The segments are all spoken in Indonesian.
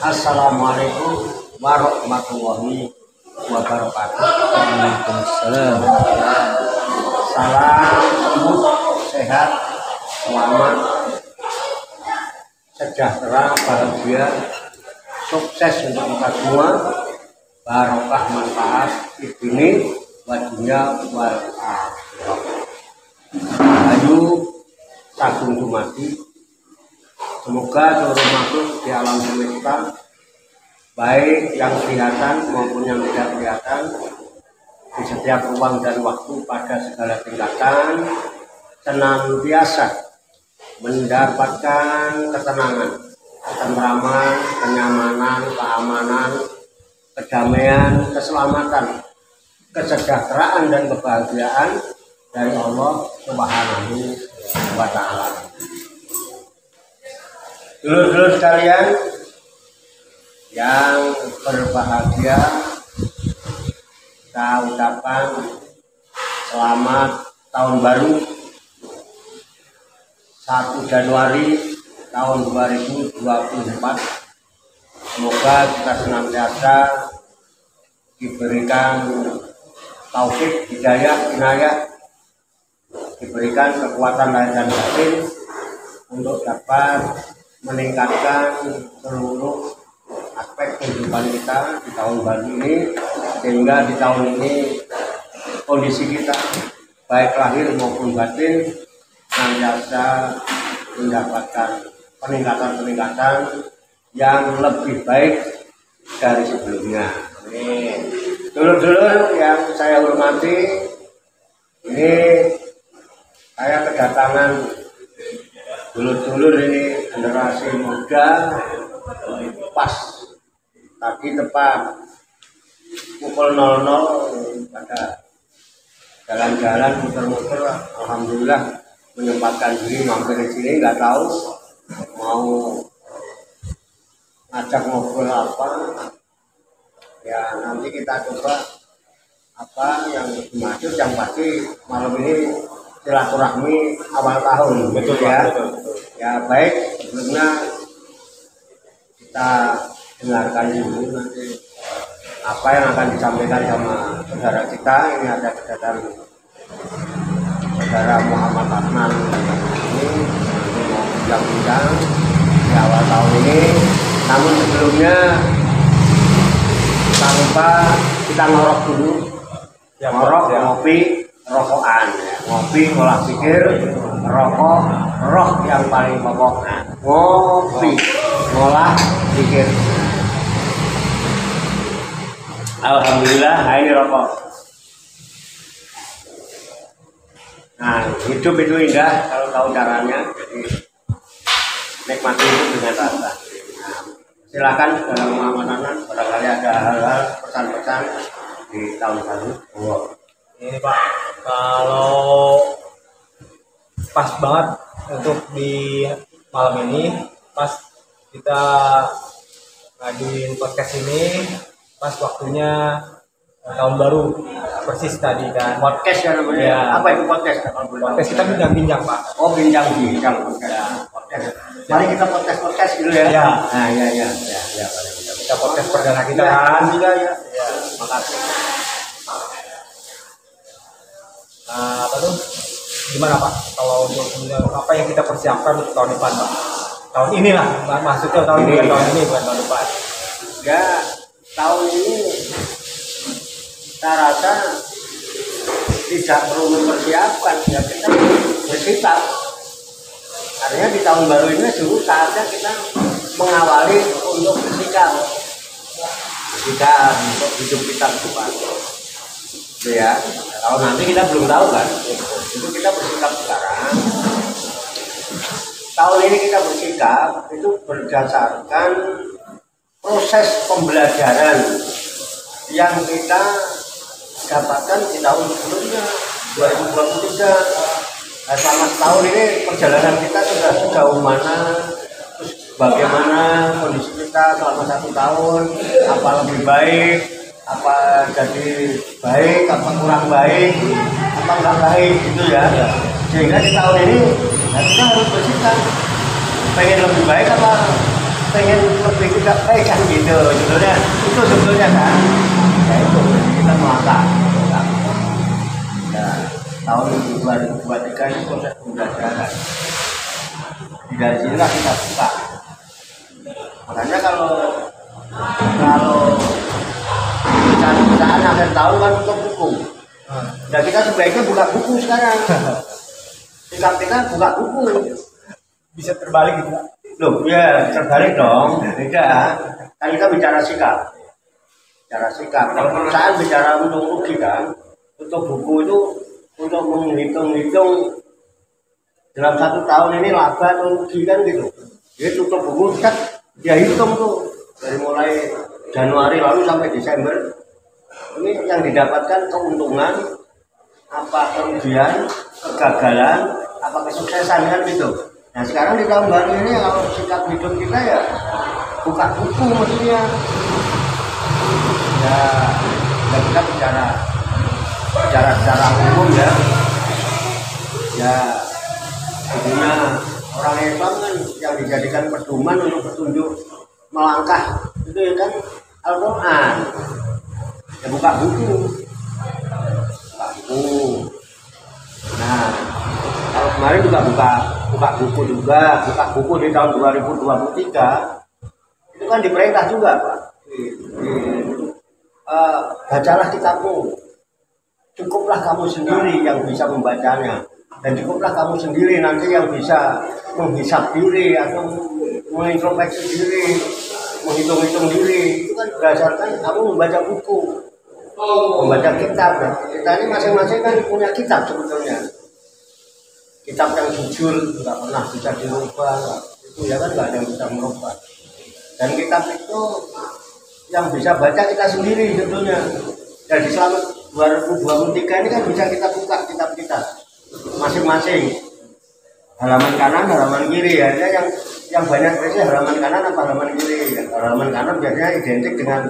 Assalamualaikum warahmatullahi wabarakatuh. Waalaikumsalam. Salam sembuh, sehat, selamat, sejahtera, bahagia, sukses untuk kita semua, barokah manfaat di dunia wa dunya wal akhirah. Ayu sagung dumadi. Semoga seluruh makhluk di alam semesta, baik yang kelihatan maupun yang tidak kelihatan, di setiap ruang dan waktu pada segala tingkatan, senantiasa mendapatkan ketenangan, ketentraman, kenyamanan, keamanan, kedamaian, keselamatan, kesejahteraan dan kebahagiaan dari Allah Subhanahu wa Ta'ala. Dulur-dulur sekalian yang berbahagia, saya ucapkan selamat tahun baru 1 Januari tahun 2024. Semoga kita senantiasa diberikan taufik, hidayah, inayah, diberikan kekuatan lahir dan batin untuk dapat meningkatkan seluruh aspek kehidupan kita di tahun baru ini, sehingga di tahun ini kondisi kita baik lahir maupun batin senantiasa mendapatkan peningkatan yang lebih baik dari sebelumnya. Amin. Dulur-dulur yang saya hormati, ini saya kedatangan dulur-dulur ini generasi muda, pas tadi tepat pukul 00 pada jalan-jalan muter-muter, alhamdulillah menyempatkan diri mampir di sini. Nggak tahu mau ngajak ngobrol apa, ya nanti kita coba apa yang dimaksud. Yang pasti malam ini silaturahmi awal tahun, betul ya. Betul. Ya baik, sebelumnya kita dengarkan dulu nanti apa yang akan disampaikan sama saudara kita. Ini ada kedatangan saudara Muhammad Adnan ini mau bincang-bincang di awal tahun ini. Namun sebelumnya tak lupa kita ngorok dulu, ngorok, ngopi, rokokan, ngopi, olah pikir, rokok, roh yang paling pokok, ngopi, ngolah pikir. Alhamdulillah, ini rokok. Nah, hidup itu indah kalau tahu caranya, jadi nikmati hidup dengan rasa. Nah, silakan saudara Muhammad Adnan, barangkali ada hal-hal pesan-pesan di tahun baru. Ini Pak, kalau pas banget untuk di malam ini, pas kita ngajuin podcast ini, pas waktunya tahun baru, persis tadi kan. Podcast ya namanya. Ya. Apa itu podcast? Podcast kita bincang-bincang Pak. Oh, bincang-bincang podcast. Ya. Podcast. Mari kita podcast dulu ya. Ya. Nah, ya. Kita podcast perdana kita kan. Ya. Makasih. Apa tuh? Gimana Pak? Kalau untuk apa yang kita persiapkan untuk tahun depan Pak? Tahun ini lah, maksudnya tahun ini, bukan tahun depan. Ya, tahun ini saya rasa tidak perlu mempersiapkan, ya kita bersikap. Artinya di tahun baru ini dulu saatnya kita mengawali untuk bersikap untuk hidup kita ke depan. Ya, kalau nanti kita belum tahu kan, itu kita bersikap sekarang. Tahun ini kita bersikap itu berdasarkan proses pembelajaran yang kita dapatkan di tahun sebelumnya 2023. Nah, selama setahun ini perjalanan kita sudah sejauh mana, terus bagaimana kondisi kita selama 1 tahun, apa lebih baik, apa jadi baik, apa kurang baik, apa enggak baik gitu ya. Sehingga di tahun ini kita harus bersikap pengen lebih baik apa pengen lebih kan gitu sebetulnya, itu sebetulnya kan ya itu kita melangkah ya, tahun 2023 ini proses pembelajaran dari sinilah kita buka. Makanya kalau perusahaan akhir tahun kan untuk buku. Dan kita sebaiknya buka buku sekarang. Sikap kita buka buku. Bisa terbalik gitu Pak. Loh, ya terbalik dong. Beda. Kan kita bicara sikap. Bicara sikap. Kalau perusahaan bicara untung rugi kan. Untuk buku itu untuk menghitung-hitung dalam 1 tahun ini laba atau rugi kan gitu. Jadi tutup buku kan dia hitung tuh dari mulai Januari lalu sampai Desember. Ini yang didapatkan keuntungan, apa kerugian, kegagalan, apa kesuksesan kan gitu. Nah sekarang di tahun baru ini kalau sikap hidup kita ya buka buku maksudnya. Ya, kita bicara secara umum ya. Ya, intinya orang Islam kan yang dijadikan pedoman untuk petunjuk melangkah itu ya kan Al-Quran. Ya buka buku. Nah, kalau kemarin juga buka buku di tahun 2023 itu kan diperintah juga Pak. Bacalah kitabmu. Cukuplah kamu sendiri yang bisa membacanya dan cukuplah kamu sendiri nanti yang bisa menghisap diri atau mengintrospeksi diri, menghitung-hitung diri. Itu kan berdasarkan kamu membaca buku, membaca kitab. Kita ini masing-masing kan punya kitab sebetulnya. Kitab yang jujur nggak pernah bisa dirubah, itu ya kan nggak ada yang bisa merubah. Dan kitab itu yang bisa baca kita sendiri sebetulnya. Jadi selama 2023 ini kan bisa kita buka kitab kita masing-masing. Halaman kanan, halaman kiri ya. Yang banyak biasanya halaman kanan apa halaman kiri? Ya, halaman kanan biasanya identik dengan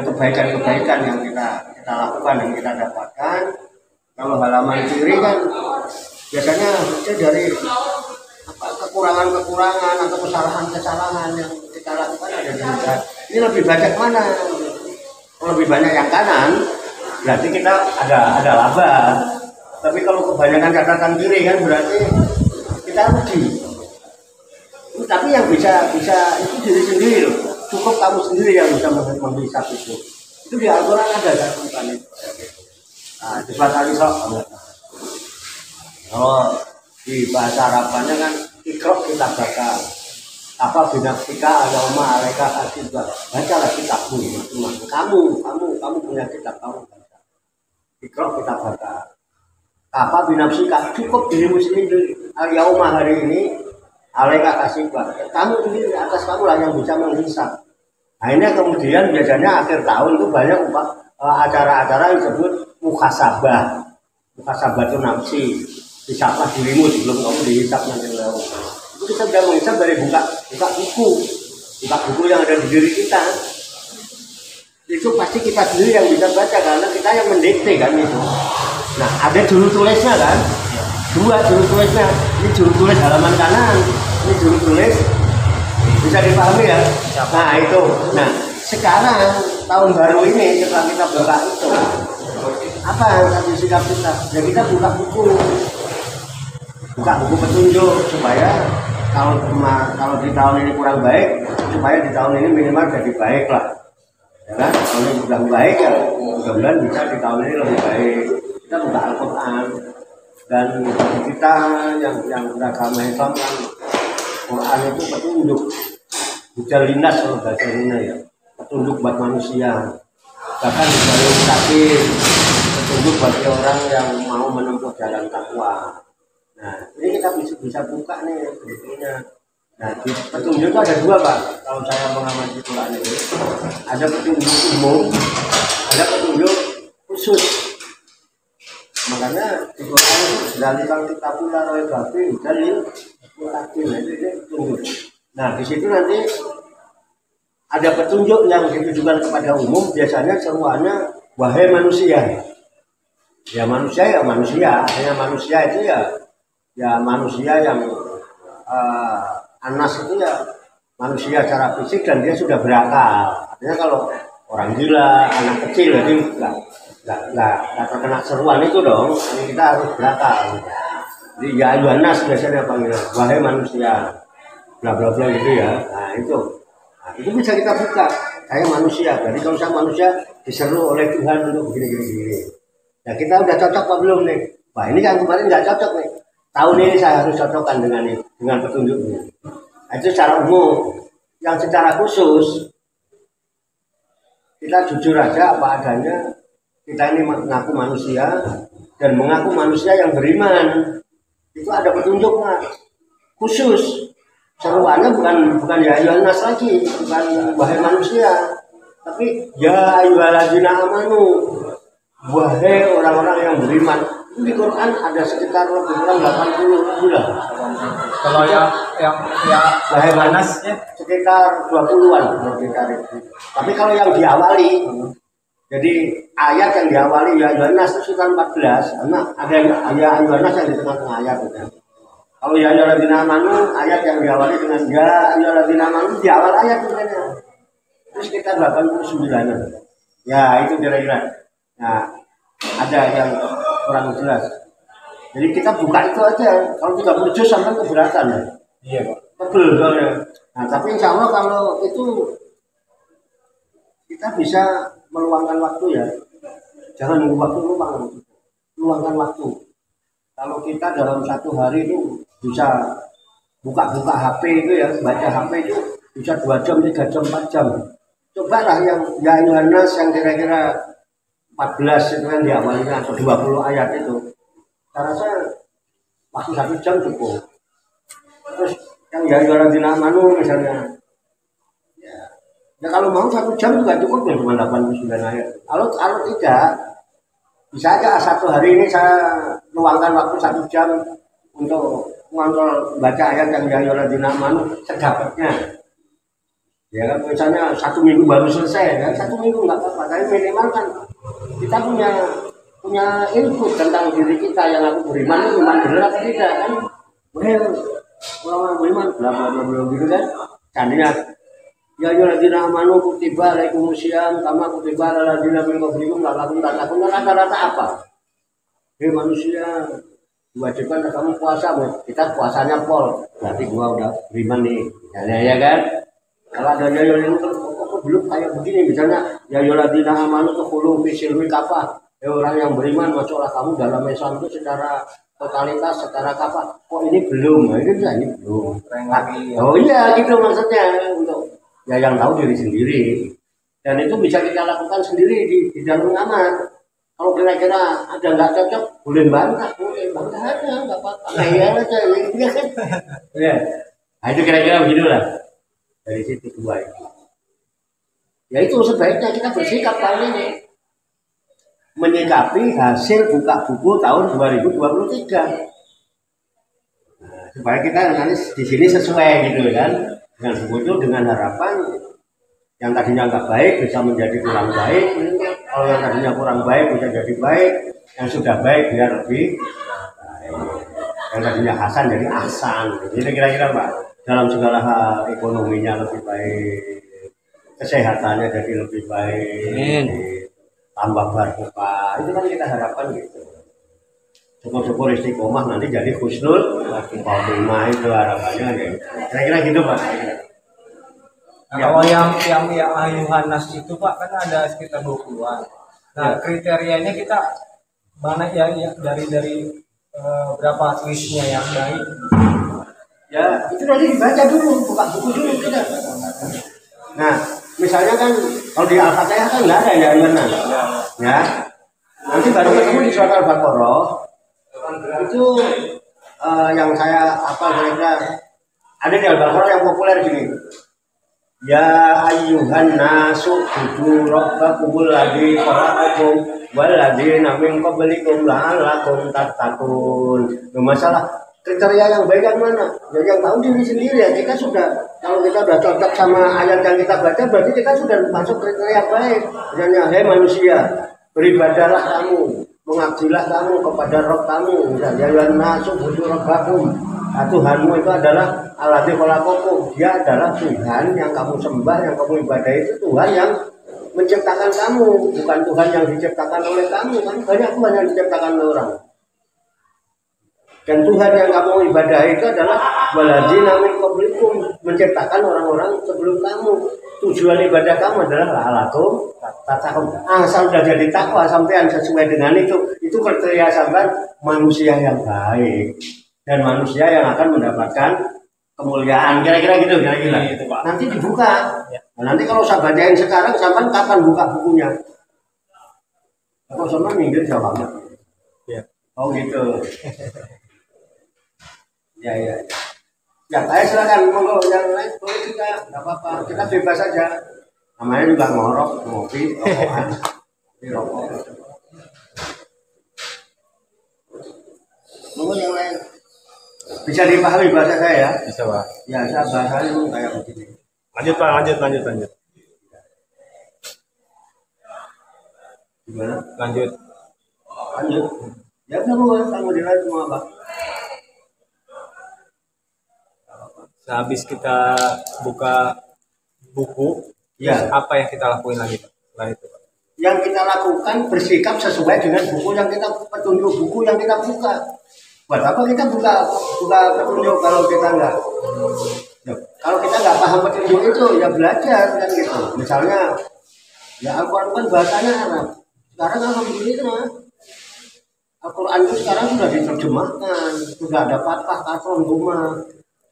kebaikan-kebaikan yang kita lakukan, yang kita dapatkan. Kalau halaman kiri kan biasanya dari kekurangan-kekurangan atau kesalahan-kesalahan yang kita lakukan ada di sana. Ini lebih banyak mana? Kalau lebih banyak yang kanan, berarti kita ada laba. Tapi kalau kebanyakan catatan kiri kan berarti kita rugi. Tapi yang bisa itu diri sendiri loh. Cukup kamu sendiri yang bisa menghisap itu. Itu di Al-Quran ada kan bukan itu. Nah, di surat Al-Isra. Kalau di bahasa Arabnya kan ikrok kita bakal apa binafsika alauma alaika hasibah. Bacalah kitabmu masing-masing. Kamu punya kitab kamu baca. Ikrok kita bakal apa binafsika cukup dirimu sendiri. Al-yauma hari ini alaika hasibah. Kamu sendiri atas kamu lah yang bisa menghisap. Akhirnya kemudian biasanya akhir tahun itu banyak acara-acara yang disebut muhasabah. Muhasabah itu nafsi. Hisaplah dirimu sebelum kamu dihisap nanti lalu. Itu kita sudah menghisap dari buka buku yang ada di diri kita. Itu pasti kita sendiri yang bisa baca karena kita yang mendikte kan itu. Nah ada juru tulisnya kan, dua juru tulisnya. Ini juru tulis halaman kanan, ini juru tulis bisa dipahami ya. Nah itu. Nah sekarang tahun baru ini setelah kita buka itu apa yang tadi sikap kita? Ya kita buka buku petunjuk supaya kalau di tahun ini kurang baik supaya di tahun ini minimal jadi baik lah ya kan. Kalau ini sudah baik ya mudah-mudahan bisa di tahun ini lebih baik. Kita buka Al-Quran dan kita yang beragama Islam kan Quran itu petunjuk hujal lindas kalau bahasa Indonesia ya, petunjuk buat manusia, bahkan jalur mustaqim, petunjuk bagi orang yang mau menempuh jalan takwa. Nah, ini kita bisa buka nih sebetulnya. Nah, di petunjuk itu ada dua Pak. Kalau saya mengamati Quran ini, ada petunjuk umum, ada petunjuk khusus. Makanya di Quran itu dari kita pula oleh babi dalil mutakin itu petunjuk. Nah, di situ nanti ada petunjuk yang ditujukan kepada umum, biasanya semuanya wahai manusia. Ya manusia, hanya manusia itu ya manusia yang anas itu ya manusia secara fisik dan dia sudah berakal. Artinya kalau orang gila, anak kecil jadi nggak terkena seruan itu dong. Ini kita harus berakal. Jadi ya Yohanes biasanya panggil wahai manusia, bla bla bla gitu ya. Nah itu bisa kita buka. Saya manusia. Jadi kalau saya manusia diseru oleh Tuhan untuk begini. Ya kita udah cocok apa belum nih? Wah ini yang kemarin nggak cocok nih. Tahun ini saya harus cocokkan dengan petunjuknya. Nah, itu secara umum. Yang secara khusus kita jujur aja apa adanya. Kita ini mengaku manusia dan mengaku manusia yang beriman. Itu ada petunjuknya khusus. Seruannya bukan ya Yohanes lagi, bukan wahai manusia, tapi ya ayyuhalladzina amanu, wahai orang-orang yang beriman. Itu di Quran ada sekitar lebih kurang 80 bulan. Kalau yang wahai Yohanes sekitar 20-an sekitar itu. Tapi kalau yang diawali, jadi ayat yang diawali ya Yohanes itu sekitar 14, karena ada ya Yohanes yang di tengah-tengah ayat itu. Kalau ya ayyuhalladzina amanu ayat yang diawali dengan ya ayyuhalladzina amanu di awal ayat sebenarnya. Itu sekitar 89-an. Ya, itu kira-kira. Nah, ada yang kurang jelas. Jadi kita buka itu aja. Kalau 30 juz sampai keberatan ya. Iya, Pak. Tebel soalnya. Nah, tapi insya Allah kalau itu kita bisa meluangkan waktu ya. Jangan nunggu waktu luangkan waktu. Kalau kita dalam satu hari itu bisa buka-buka HP itu ya, baca HP itu bisa 2 jam, 3 jam, 4 jam. Cobalah yang ya Yohanes yang kira-kira 14 itu kan di awalnya atau 20 ayat itu. Saya rasa waktu 1 jam cukup. Terus yang ya Yohanes Manu misalnya. Ya kalau mau 1 jam juga cukup ya cuma 89 ayat. Kalau tidak bisa aja satu hari ini saya luangkan waktu 1 jam untuk mengontrol baca ayat yang ya Yohanes Manu sedapatnya. Ya kan misalnya 1 minggu baru selesai kan 1 minggu nggak apa-apa. Tapi minimal kan kita punya input tentang diri kita yang aku beriman itu iman benar atau tidak kan? Well, orang beriman bla bla bla gitu kan? Seandainya ya ayyuhalladzina amanu kutiba alaikumusiyam kama kutiba alal ladzina min qablikum la'allakum tattaqun. Rata-rata apa? Hei manusia, diwajibkan kamu puasa, kita puasanya pol. Berarti gua udah beriman nih. Ya kan? Kalau ada yang kok belum kayak begini misalnya ya ayyuhalladzina amanu tukhulu fi silmi kafah. Orang yang beriman masuklah kamu dalam Islam itu secara totalitas, secara kafah. Kok ini belum? Nah, ini belum. Oh iya gitu maksudnya untuk ya yang tahu diri sendiri. Dan itu bisa kita lakukan sendiri di dalam kamar. Kalau kira-kira ada nggak cocok, boleh bantah aja, nggak apa-apa. Kayak aja, ya kan? Ya, nah, itu kira-kira begitulah. Dari situ dua itu. Ya itu sebaiknya kita bersikap kali ini menyikapi hasil buka buku tahun 2023. Nah, supaya kita nanti di sini sesuai gitu kan dengan buku itu dengan harapan yang tadinya nggak baik bisa menjadi kurang baik. Kalau yang tadinya kurang baik bisa jadi baik, yang sudah baik biar lebih baik. Yang tadinya Hasan jadi Ahsan. Jadi kira-kira Pak dalam segala hal ekonominya lebih baik, kesehatannya jadi lebih baik, tambah barokah. Itu kan kita harapkan gitu. Syukur-syukur istiqomah nanti jadi husnul khotimah itu harapannya gitu. Kira-kira gitu Pak. Nah, kalau yang Yohanes itu Pak kan ada sekitar 20-an. Nah, kriterianya kita mana ya dari berapa listnya yang baik? Ya, itu nanti dibaca dulu, buka buku dulu kita. Nah, misalnya kan kalau di Al-Fatihah kan nggak ada ya Yohanes. Ya. Nanti baru ketemu di surat Al-Baqarah. Itu yang saya kira-kira ada di Al-Baqarah yang populer gini. Ya ayyuhan nasu ubudu rabbakumul ladzi khalaqakum wal ladzina min qablikum la'allakum tattaqun. Masalah kriteria yang baik yang mana? Ya yang tahu diri sendiri ya. Kita sudah kalau kita sudah cocok sama ayat yang kita baca berarti kita sudah masuk kriteria baik. Misalnya hei manusia, beribadahlah kamu, mengabdilah kamu kepada Rabb kamu. Ya ayyuhan nasu ubudu rabbakum. Tuhanmu itu adalah Alladzi khalaqakum. Dia adalah Tuhan yang kamu sembah, yang kamu ibadah itu Tuhan yang menciptakan kamu, bukan Tuhan yang diciptakan oleh kamu. Kan banyak Tuhan yang diciptakan oleh orang. Dan Tuhan yang kamu ibadah itu adalah waladzina min qablikum, menciptakan orang-orang sebelum kamu. Tujuan ibadah kamu adalah la'alakum tattaqun. Asal sudah jadi takwa sampean sesuai dengan itu kriteria sampean manusia yang baik dan manusia yang akan mendapatkan kemuliaan. Kira-kira gitu, kira-kira. Itu, Pak. Nanti dibuka. Nah, nanti kalau saya bacain sekarang, sampean kapan buka bukunya? Kok sampean minggir jawabnya? Ya. Oh gitu. Ya. Ya, saya silakan monggo yang lain boleh juga, nggak apa-apa. Kita bebas saja. Namanya juga ngorok, ngopi, rokokan, rokok. Monggo yang lain. Bisa dipahami bahasa saya ya? Bisa, Pak. Ya, saya bahasanya kayak begini. Lanjut, Pak. Lanjut. Gimana? Lanjut. Ya, kamu dinilai semua apa? Sehabis kita buka buku, Ya. apa yang kita lakuin lagi, Pak? Setelah itu, Pak. Yang kita lakukan bersikap sesuai dengan buku yang kita petunjuk buku yang kita buka. Buat apa kita buka petunjuk kalau kita enggak? Ya, kalau kita nggak paham petunjuk itu ya belajar kan gitu. Misalnya ya Al-Quran kan bahasanya Arab. Sekarang alhamdulillah Al-Quran itu sekarang sudah diterjemahkan, sudah ada fathah, kasroh, doma,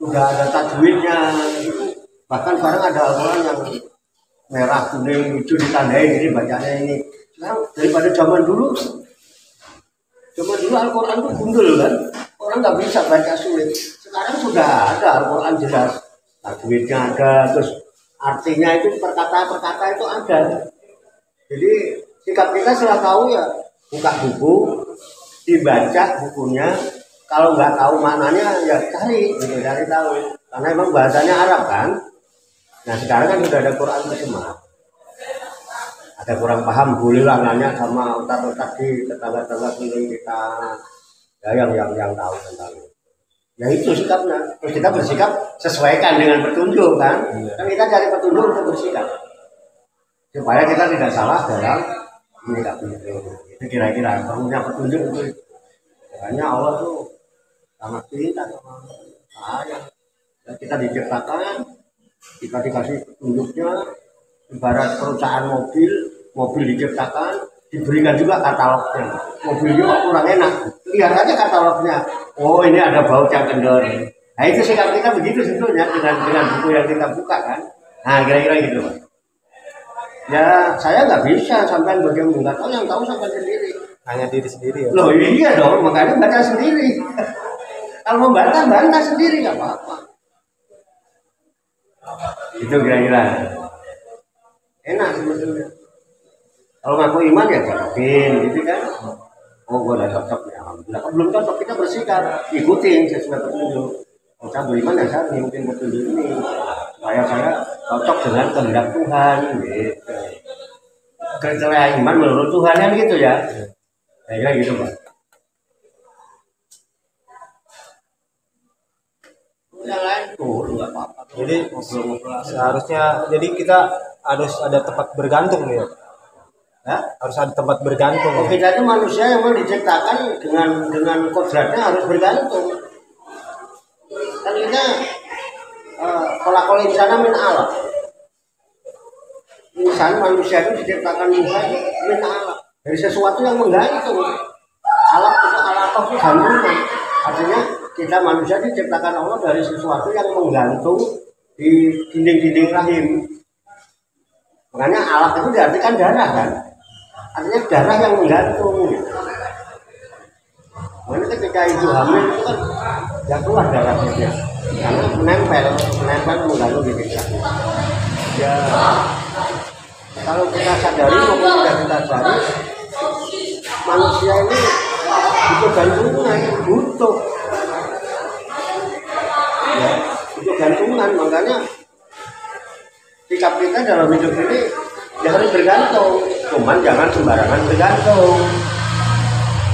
sudah ada tajwidnya. Bahkan sekarang ada Al-Quran yang merah, kuning, hijau ditandai ini bacanya ini. Sekarang daripada zaman dulu Al-Quran itu gundul kan, orang nggak bisa baca sulit. Sekarang sudah ada Al-Quran jelas, tajwidnya ada, terus artinya itu perkata-perkata itu ada. Jadi sikap kita setelah tahu ya buka buku, dibaca bukunya. Kalau nggak tahu maknanya ya cari tahu. Karena emang bahasanya Arab kan. Nah sekarang kan sudah ada Quran terjemah. Ada kurang paham bolehlah nanya sama ustaz-ustaz di tetangga-tetangga keliling kita. Ya yang tahu tentang itu. Ya itu sikapnya. Terus kita bersikap sesuaikan dengan petunjuk kan. Kan kita cari petunjuk untuk bersikap. Supaya kita tidak salah dalam menyikapi itu. Itu kira-kira perlunya petunjuk itu. Makanya Allah tuh sangat cinta sama saya. Dan kita diciptakan, kita dikasih petunjuknya. Ibarat perusahaan mobil diciptakan, diberikan juga katalognya. Mobilnya kok kurang enak, lihat aja katalognya. Oh ini ada baut yang kendor. Nah itu sikap kita begitu sebetulnya dengan buku yang kita buka kan. Nah kira-kira gitu Pak. Ya saya nggak bisa sampai bagaimana, nggak tahu, yang tahu sampai sendiri. Hanya diri sendiri ya. Loh iya dong, makanya baca sendiri. Kalau mau bantah sendiri nggak apa-apa. Itu kira-kira. Enak sebetulnya. Kalau ngaku iman ya cocokkin gitu kan. Oh gue udah cocok ya alhamdulillah. Kalau belum cocok kita bersikap, ikutin sesuai petunjuk. Kalau saya beriman ya saya ngikutin petunjuk ini supaya saya cocok dengan kehendak Tuhan gitu. Kriteria iman menurut Tuhan kan gitu ya. Kayak gitu Pak. Yang lain tuh nggak apa-apa. Jadi seharusnya kita harus ada tempat bergantung ya. Ya? Harus ada tempat bergantung. Oh, kita itu manusia yang mau diciptakan dengan kodratnya harus bergantung. Kan kita kalau insana min Allah. Insan manusia itu diciptakan Tuhan min Allah. Dari sesuatu yang menggantung. Allah itu gantungan. Artinya kita manusia diciptakan Allah dari sesuatu yang menggantung di dinding-dinding rahim. Makanya alat itu diartikan darah kan. Artinya darah yang menggantung. Makanya ketika ibu hamil itu kan ya keluar darahnya dia. Karena menempel menggantung di kita. Ya kalau kita sadari maupun tidak kita sadari, manusia ini butuh gantungan, butuh. Ya, butuh gantungan, makanya sikap kita dalam hidup ini ya harus bergantung, cuman jangan sembarangan bergantung.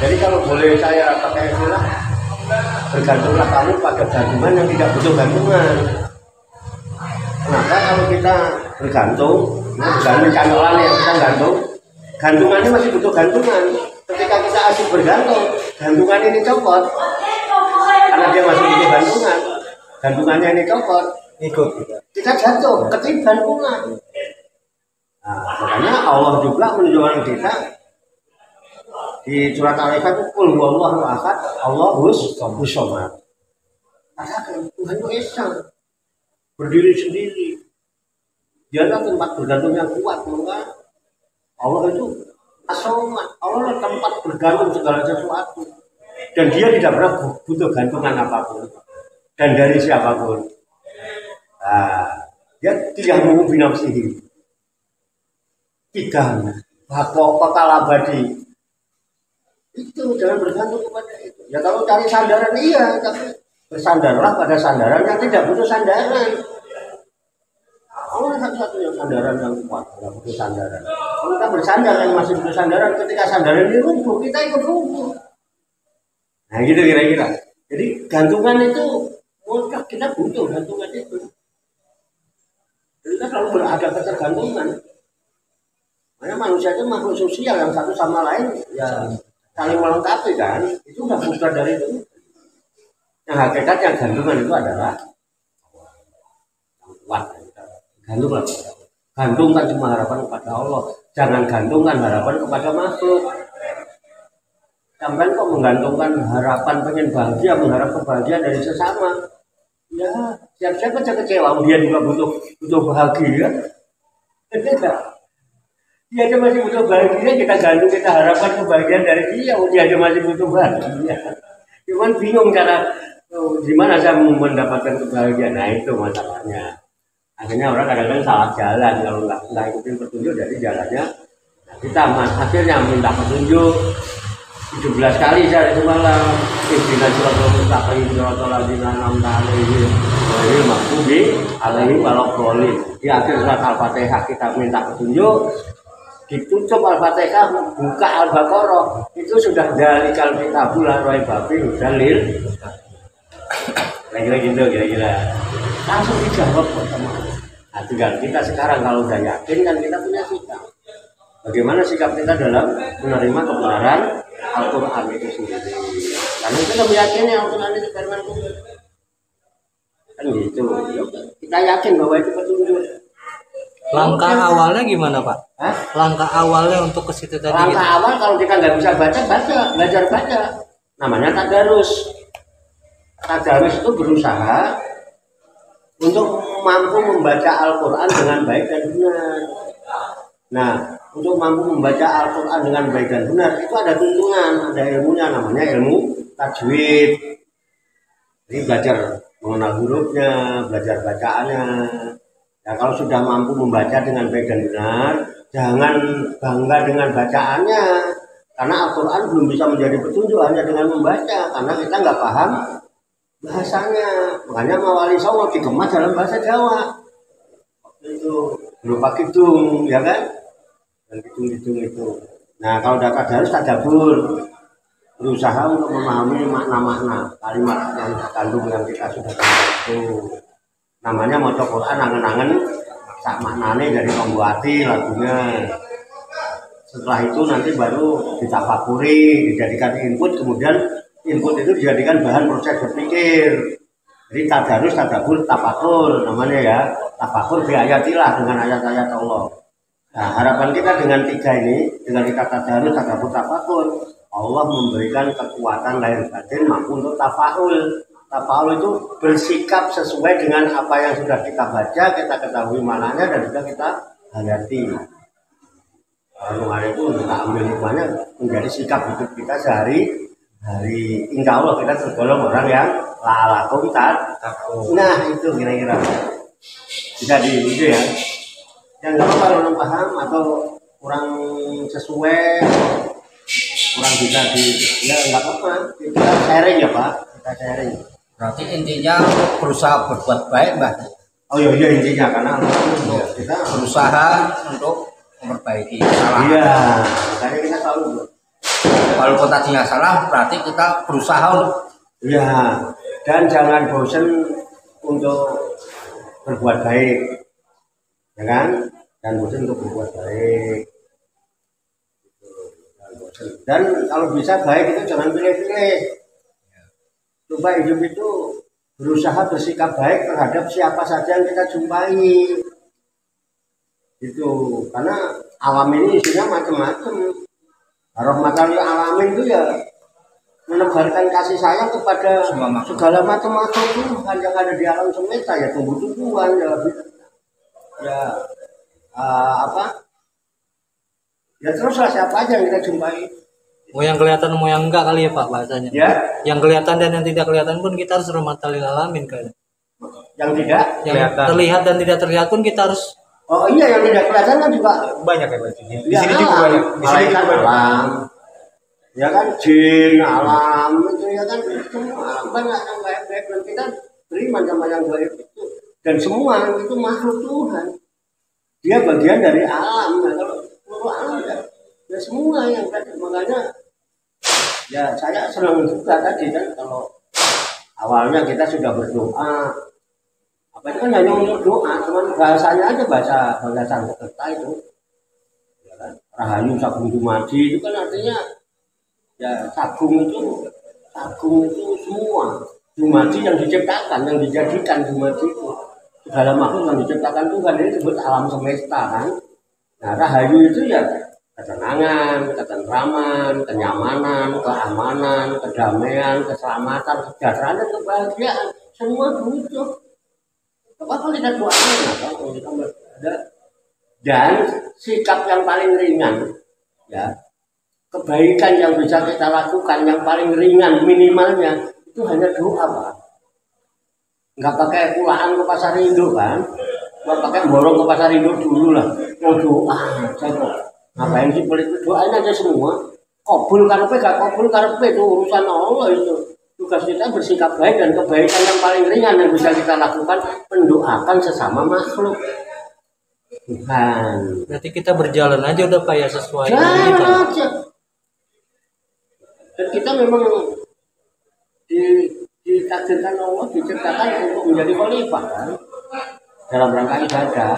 Jadi kalau boleh saya pakai istilah bergantunglah kamu pada gantungan yang tidak butuh gantungan. Kenapa kalau kita bergantung, misalnya canolan yang kita gantung, gantungannya masih butuh gantungan. Ketika kita asik bergantung, gantungan ini copot, karena dia masih butuh gantungan. Gantungannya ini copot, ikut kita jatuh, ketip gantungan. Nah, makanya Allah juga menunjukkan kita di surat Al-Ikhlas itu qul huwallahu ahad, Allahus samad. Katakan Tuhan itu esa, berdiri sendiri. Dia adalah tempat bergantung yang kuat, maka Allah itu as-samad. Allah adalah tempat bergantung segala sesuatu. Dan dia tidak pernah butuh gantungan apapun dan dari siapapun. Nah, dia tidak mau binafsihi. Tidak, kekal abadi. Itu jangan bergantung kepada itu. Ya kalau cari sandaran iya, tapi bersandarlah pada sandaran yang tidak butuh sandaran. Allah satu-satunya sandaran yang kuat, tidak butuh sandaran. Kalau kita bersandar yang masih butuh sandaran, ketika sandaran ini runtuh, kita ikut runtuh. Nah gitu kira-kira. Jadi gantungan itu, mutlak kita butuh gantungan itu. Jadi kita selalu berada ketergantungan. Makanya manusia itu makhluk sosial yang satu sama lain ya saling melengkapi kan. Itu udah bukan dari itu. Yang hakikat yang gantungan itu adalah yang kuat. Gantunglah. Gantungkan cuma harapan kepada Allah. Jangan gantungkan harapan kepada makhluk. Sampai kok menggantungkan harapan pengen bahagia, mengharap kebahagiaan dari sesama. Ya, siap-siap aja kecewa. Dia juga butuh bahagia. Dia aja masih butuh bahagia, kita gantung, kita harapkan kebahagiaan dari dia. Dia aja masih butuh bahagia. Cuman bingung cara gimana saya mendapatkan kebahagiaan. Nah itu masalahnya. Akhirnya orang kadang-kadang salah jalan kalau nggak ikutin petunjuk dari jalannya. Nah, kita akhirnya minta petunjuk 17 kali saya semalam. Ibina suratul mustaqim suratul ladzina an'amta alaihim ghairil maghdubi alaihim waladdallin. Di akhir surat Al-Fatihah kita minta petunjuk. Ditutup Al-Fatihah, buka Al-Baqarah, itu sudah dalikal kitabul la raiba fihi dalil. Kira-kira gitu, kira-kira langsung dijawab sama. Nah, tinggal kita sekarang kalau udah yakin kan kita punya sikap. Bagaimana sikap kita dalam menerima kebenaran Al-Quran itu sendiri? Karena kita meyakini Al-Quran itu firman Tuhan. Kan gitu. Kita yakin bahwa itu petunjuk. Langkah awalnya gimana Pak? Hah? Langkah awalnya untuk ke situ tadi. Langkah awal kalau kita nggak bisa belajar baca. Namanya tadarus. Tadarus itu berusaha untuk mampu membaca Al-Quran dengan baik dan benar. Nah, untuk mampu membaca Al-Quran dengan baik dan benar itu ada tuntunan, ada ilmunya, namanya ilmu tajwid. Jadi belajar mengenal hurufnya, belajar bacaannya. Ya kalau sudah mampu membaca dengan baik dan benar, jangan bangga dengan bacaannya. Karena Al-Quran belum bisa menjadi petunjuk hanya dengan membaca, karena kita nggak paham bahasanya. Makanya Mawali Songo dikemas dalam bahasa Jawa. Itu berupa kidung, ya kan? Dan kidung-kidung itu. Nah kalau dapat harus tadabbur, berusaha untuk memahami makna-makna kalimat yang terkandung yang kita sudah tahu itu. Namanya maca Quran angen-angen sak maknane dari pembuati lagunya. Setelah itu nanti baru ditafakuri, dijadikan input, kemudian input itu dijadikan bahan proses berpikir. Jadi tadarus, tadabbur, tafakur namanya ya. Tafakur biayatilah dengan ayat-ayat Allah. Nah, harapan kita dengan tiga ini, dengan kita tadarus, tadabbur, tafakur, Allah memberikan kekuatan lahir batin mampu untuk tafaul. Tafaul itu bersikap sesuai dengan apa yang sudah kita baca, kita ketahui maknanya dan juga kita hayati. Kandungan itu kita ambil hikmahnya menjadi sikap hidup kita sehari-hari. Insya Allah kita tergolong orang yang la'alakum tattaqun. Nah itu kira-kira bisa di itu ya. Yang nggak apa-apa orang paham atau kurang sesuai, kurang bisa di ya nggak apa-apa. Kita sharing ya Pak, kita sharing. Berarti intinya berusaha berbuat baik, Mbak. Oh iya intinya karena kita Berusaha untuk memperbaiki kesalahan. iya, makanya kita selalu Kalau tadinya salah, berarti kita berusaha untuk Ya, dan jangan bosan untuk berbuat baik, ya kan? Dan bosan untuk berbuat baik. Jangan bosan. Dan kalau bisa baik itu jangan pilih-pilih. Coba hidup itu berusaha bersikap baik terhadap siapa saja yang kita jumpai. Itu karena alam ini isinya macam-macam. Rahmatan lil alamin itu ya menebarkan kasih sayang kepada segala macam makhluk Tuhan yang ada di alam semesta, ya tumbuh-tumbuhan, ya apa? Ya teruslah siapa aja yang kita jumpai. Mau yang kelihatan mau yang enggak kali ya Pak bahasanya. Ya. Yang kelihatan dan yang tidak kelihatan pun kita harus rahmatan lil alamin kan. Yang tidak Yang terlihat dan tidak terlihat pun kita harus. Oh iya, yang tidak kelihatan kan juga Banyak ya Pak. Di ya, sini juga banyak. Di sini juga banyak. alam. Ya kan jin, alam itu ya kan semua banyak yang baik-baik dan kita beriman sama yang baik itu. Dan semua itu makhluk Tuhan. Dia bagian dari alam. Nah, kalau seluruh alam ya semua yang tadi, makanya ya saya senang juga tadi kan kalau awalnya kita sudah berdoa. Apa itu kan hanya untuk doa, cuman bahasanya aja bahasa Sanskerta itu. Ya kan? Rahayu Sagung Dumadi itu kan artinya ya Sagung itu semua. Dumadi yang diciptakan, yang dijadikan Dumadi itu. Segala makhluk yang diciptakan Tuhan ini disebut alam semesta kan. Nah, Rahayu itu ya ketenangan, ketentraman, kenyamanan, keamanan, kedamaian, keselamatan, kesejahteraan, dan kebahagiaan. Semua butuh. Apa kita doakan atau kita berada dan sikap yang paling ringan, ya kebaikan yang bisa kita lakukan yang paling ringan minimalnya itu hanya doa Pak. Nggak pakai pulaan ke pasar induk kan, nggak pakai borong ke pasar induk dulu lah, mau doa aja kok. Ngapain sih politik, doain aja semua. Kabul karepe gak kabul karepe itu urusan Allah itu. Tugas kita bersikap baik dan kebaikan yang paling ringan yang bisa kita lakukan mendoakan sesama makhluk Tuhan. Berarti kita berjalan aja udah Pak ya sesuai Jalan kita. aja. Dan kita memang ditakdirkan Allah diciptakan untuk menjadi khalifah kan dalam rangka ibadah.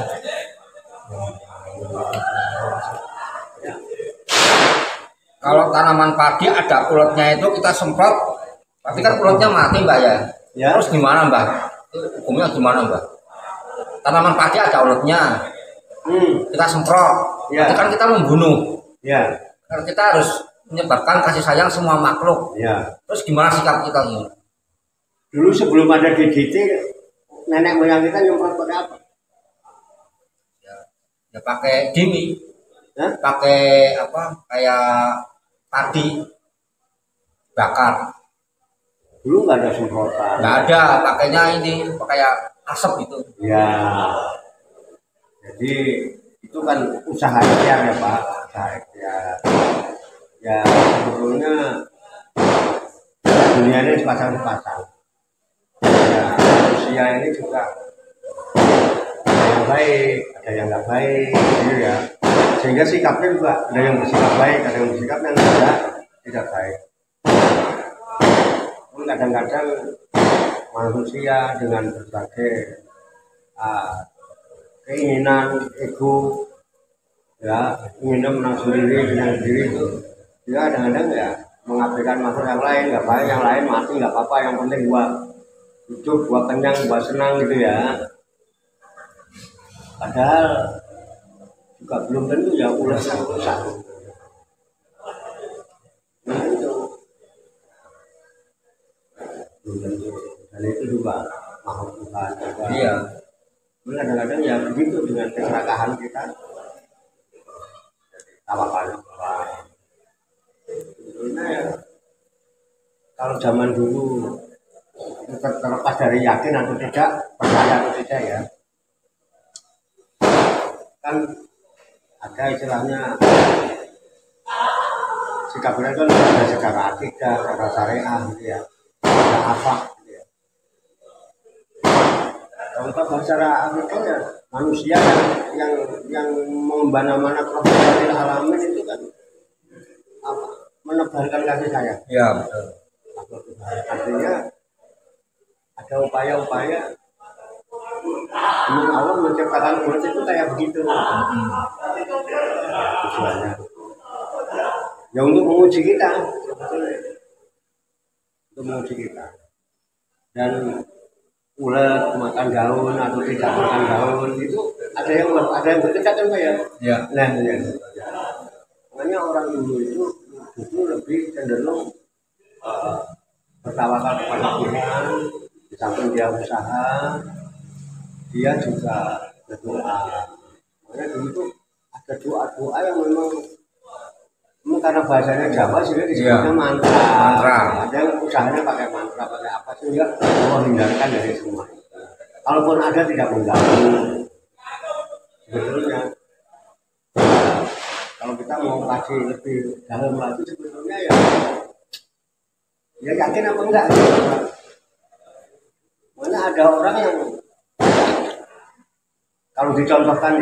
Kalau tanaman padi ada uletnya itu kita semprot, tapi kan uletnya mati Mbak ya. Ya. Terus gimana Mbak? Hukumnya gimana Mbak? Tanaman padi ada uletnya, kita semprot, Ya. itu kan kita membunuh. Ya. Karena kita harus menyebarkan kasih sayang semua makhluk. Ya. Terus gimana sikap kita ini? Dulu sebelum ada DDT, nenek moyang kita nyemprot pakai apa? Ya pakai dimi, Hah? pakai apa? Kayak padi bakar. Dulu nggak ada semprotan. Nggak ada, pakainya ini kayak asap gitu. Ya. Jadi itu kan usaha ikhtiar ya Pak, usaha ikhtiar. Ya sebetulnya dunia ini sepasang-sepasang. Ya, manusia ini juga ada yang baik, ada yang nggak baik, gitu ya. Sehingga sikapnya juga ada yang bersikap baik, ada yang bersikap yang tidak baik. Kadang-kadang manusia dengan berbagai keinginan ego, ya ingin menang sendiri dengan diri itu, dia kadang-kadang ya mengabaikan makhluk yang lain, nggak baik, yang lain mati nggak apa-apa, yang penting gua hidup, gua kenyang, gua senang gitu ya. Padahal juga belum tentu ya ulesan. Nah itu belum tentu, dan itu juga makhluk Tuhan juga. Iya. Kadang-kadang ya begitu dengan keserakahan kita. Tawakan. Sebetulnya ya kalau zaman dulu terlepas dari yakin atau tidak, percaya atau tidak ya, kan ada istilahnya sikap kita kan ada secara akidah, secara syariah gitu ya, ada akhlak gitu ya. Kalau secara akidah ya manusia yang membana-mana profesional alamin itu kan apa, menebarkan kasih sayang. Iya betul. Artinya ada upaya-upaya Allah menciptakan kulit itu kayak begitu. Tujuannya ya untuk menguji kita, untuk menguji kita. Dan ulat makan daun atau tidak makan daun itu ada yang berdekat kan Pak ya? Ya. Nah, ya. Makanya orang dulu itu justru lebih cenderung bertawakal kepada Tuhan. Di samping dia usaha, dia juga berdoa. Makanya dulu itu ada doa-doa yang memang karena bahasanya Jawa sehingga disebutnya mantra. Ada yang usahanya pakai mantra, pakai apa sehingga menghindarkan dari semua. Kalaupun ada tidak mengganggu. Sebetulnya kalau kita mau kasih lebih dalam lagi sebetulnya ya yakin apa enggak gitu. Mana ada orang yang kalau dicontohkan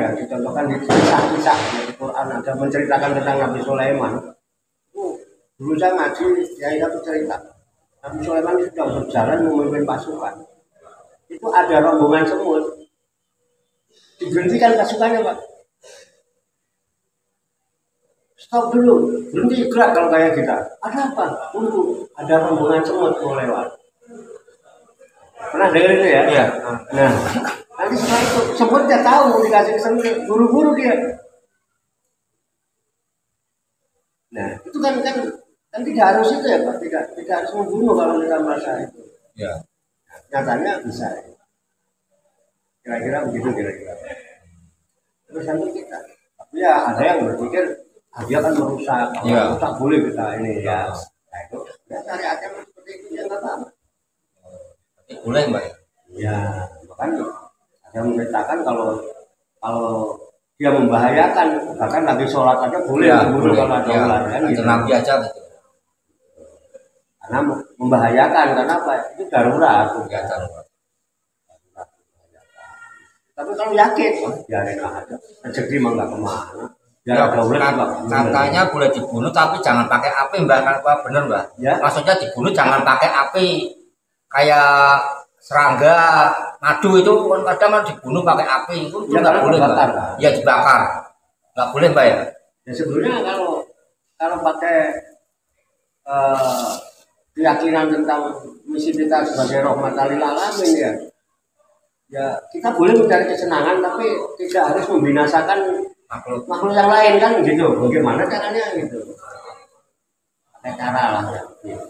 di kisah-kisah di Quran ada menceritakan tentang Nabi Sulaiman. Dulu saya ngaji, ya satu cerita. Nabi Sulaiman itu sedang berjalan memimpin pasukan. Itu ada rombongan semut. Diberhentikan pasukannya Pak. Stop dulu, berhenti gerak kalau kayak kita. Ada apa? Tunggu, ada rombongan semut mau lewat. Pernah dengar itu ya? Iya. Nah, nanti setelah itu semutnya tahu mau dikasih semut, buru-buru dia. Nah, itu kan tidak harus itu ya Pak, tidak harus membunuh kalau kita merasa itu. Ya. Nyatanya bisa. Kira-kira begitu kira-kira. Terus sampai kita. Tapi ya ada yang berpikir dia kan merusak, kalau merusak boleh kita ini ya. Nah itu, ya cari aja seperti itu ya nggak apa-apa. Boleh Mbak? Ya, bahkan ada yang menceritakan kalau dia membahayakan, bahkan lagi sholat aja boleh membunuh kalau ada ular kan gitu. Nabi aja gitu. Karena membahayakan, karena apa? Itu darurat. Ya, darurat. Tapi kalau yakin, biarin aja. Rezeki mah nggak kemana. Ya, katanya boleh dibunuh tapi jangan pakai api Mbak, apa bener Mbak? Ya? Maksudnya dibunuh jangan pakai api kayak serangga, madu itu kan kadang dibunuh pakai api itu ya, nggak boleh Mbak. Ya dibakar, nggak boleh Mbak ya? Ya sebenarnya kalau pakai keyakinan tentang misi kita sebagai rahmatan lil alamin ya kita boleh mencari kesenangan tapi tidak harus membinasakan makhluk yang lain kan gitu. Bagaimana caranya gitu? Ada cara lah ya.